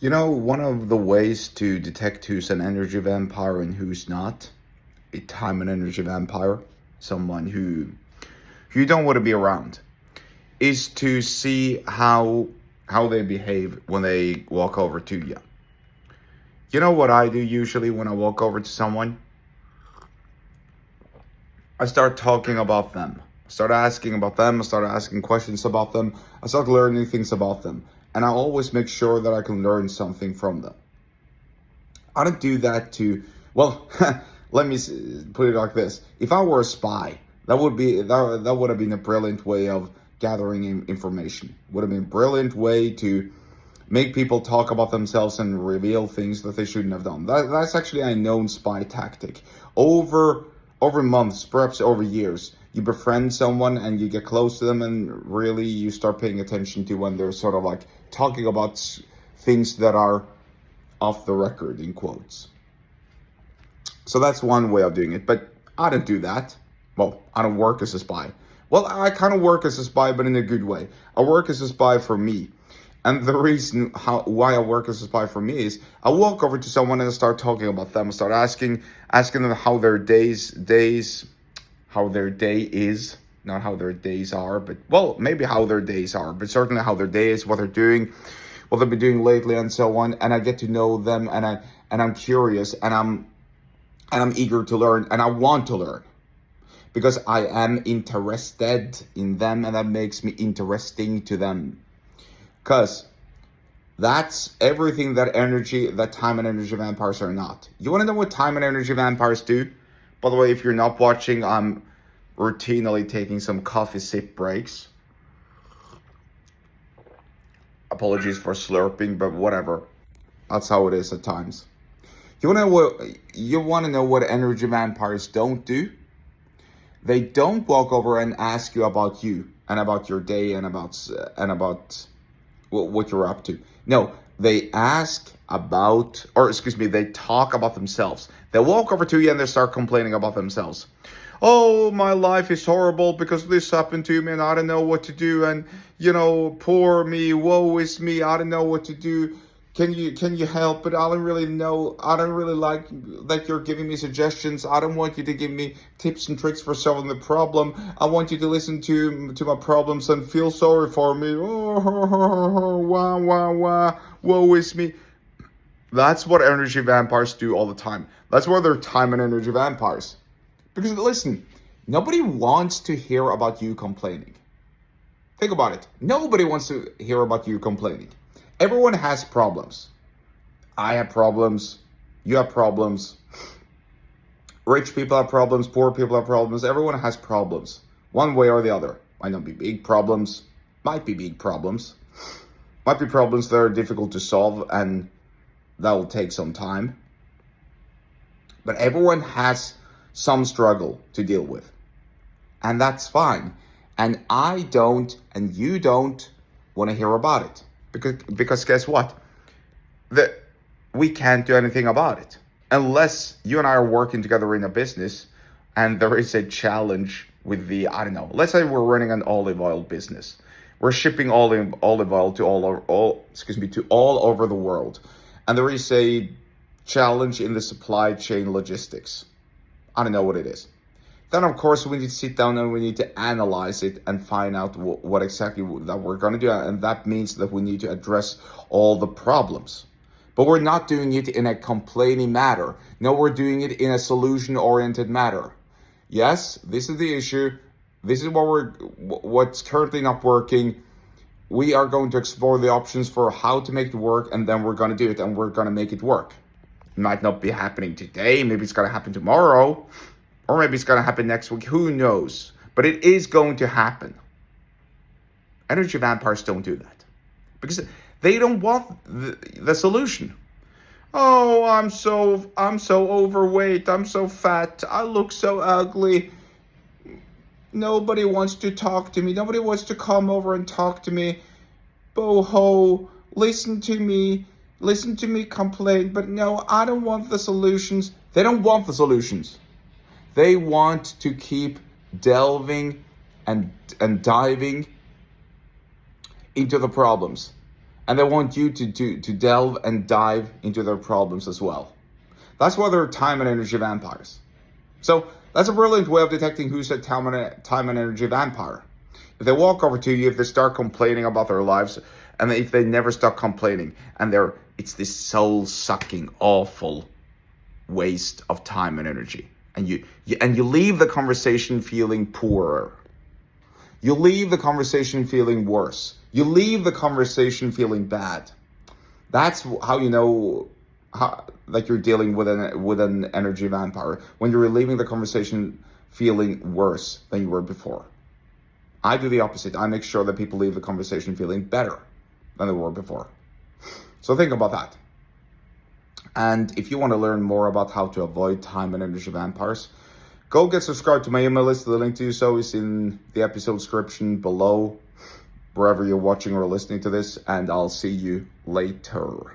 One of the ways to detect who's an energy vampire and who's not, a time and energy vampire, someone who you don't want to be around, is to see how they behave when they walk over to you. You know what I do usually when I walk over to someone? I start talking about them. I start asking about them. I start asking questions about them. I start learning things about them. And I always make sure that I can learn something from them. I don't do that well, let me put it like this. If I were a spy, that would have been a brilliant way of gathering information. Would have been a brilliant way to make people talk about themselves and reveal things that they shouldn't have done. That's actually a known spy tactic. Over months, perhaps over years, you befriend someone and you get close to them, and really you start paying attention to when they're sort of like talking about things that are off the record, in quotes. So that's one way of doing it, but I don't do that. Well, I don't work as a spy. Well, I kind of work as a spy, but in a good way. I work as a spy for me. And the reason why I work as a spy for me is I walk over to someone and I start talking about them. I start asking them how their how their day is, not how their days are, but well, maybe how their days are, but certainly how their day is, what they're doing, what they've been doing lately, and so on. And I get to know them, and I'm curious, and I'm eager to learn, and I want to learn because I am interested in them, and that makes me interesting to them. Because that's everything that time and energy vampires are not. You want to know what time and energy vampires do? By the way, if you're not watching, I'm routinely taking some coffee sip breaks. Apologies for slurping, but whatever. That's how it is at times. You want to know what energy vampires don't do? They don't walk over and ask you about you and about your day and about what you're up to. No, they they talk about themselves. They walk over to you and they start complaining about themselves. Oh, my life is horrible because this happened to me and I don't know what to do, and poor me, woe is me, I don't know what to do. Can you help? But I don't really know. I don't really like that you're giving me suggestions. I don't want you to give me tips and tricks for solving the problem. I want you to listen to my problems and feel sorry for me. Oh, wah, wah, wah. Woe is me. That's what energy vampires do all the time. That's why they're time and energy vampires. Because listen, nobody wants to hear about you complaining. Think about it. Nobody wants to hear about you complaining. Everyone has problems. I have problems. You have problems. Rich people have problems. Poor people have problems. Everyone has problems. One way or the other. Might not be big problems. Might be big problems. Might be problems that are difficult to solve and that will take some time. But everyone has some struggle to deal with. And that's fine. And I don't, and you don't want to hear about it. Because guess what? We can't do anything about it. Unless you and I are working together in a business and there is a challenge with let's say we're running an olive oil business. We're shipping olive oil to all over the world. And there is a challenge in the supply chain logistics. I don't know what it is. Then, of course, we need to sit down and we need to analyze it and find out what exactly that we're going to do. And that means that we need to address all the problems. But we're not doing it in a complaining manner. No, we're doing it in a solution-oriented manner. Yes, this is the issue. This is what's currently not working. We are going to explore the options for how to make it work, and then we're going to do it, and we're going to make it work. It might not be happening today. Maybe it's going to happen tomorrow. Or maybe it's going to happen next week. Who knows? But it is going to happen. Energy vampires don't do that. Because they don't want the solution. Oh, I'm so overweight. I'm so fat. I look so ugly. Nobody wants to talk to me. Nobody wants to come over and talk to me. Boho, listen to me. Listen to me complain. But no, I don't want the solutions. They don't want the solutions. They want to keep delving and diving into the problems. and they want you to delve and dive into their problems as well. That's why they're time and energy vampires. So that's a brilliant way of detecting who's a time and energy vampire. If they walk over to you, if they start complaining about their lives, and if they never stop complaining, and it's this soul-sucking, awful waste of time and energy, and you leave the conversation feeling poorer. You leave the conversation feeling worse. You leave the conversation feeling bad. That's how you know that you're dealing with an energy vampire, when you're leaving the conversation feeling worse than you were before. I do the opposite. I make sure that people leave the conversation feeling better than they were before. So think about that. And if you want to learn more about how to avoid time and energy vampires, go get subscribed to my email list. The link to do so is in the episode description below, wherever you're watching or listening to this, and I'll see you later.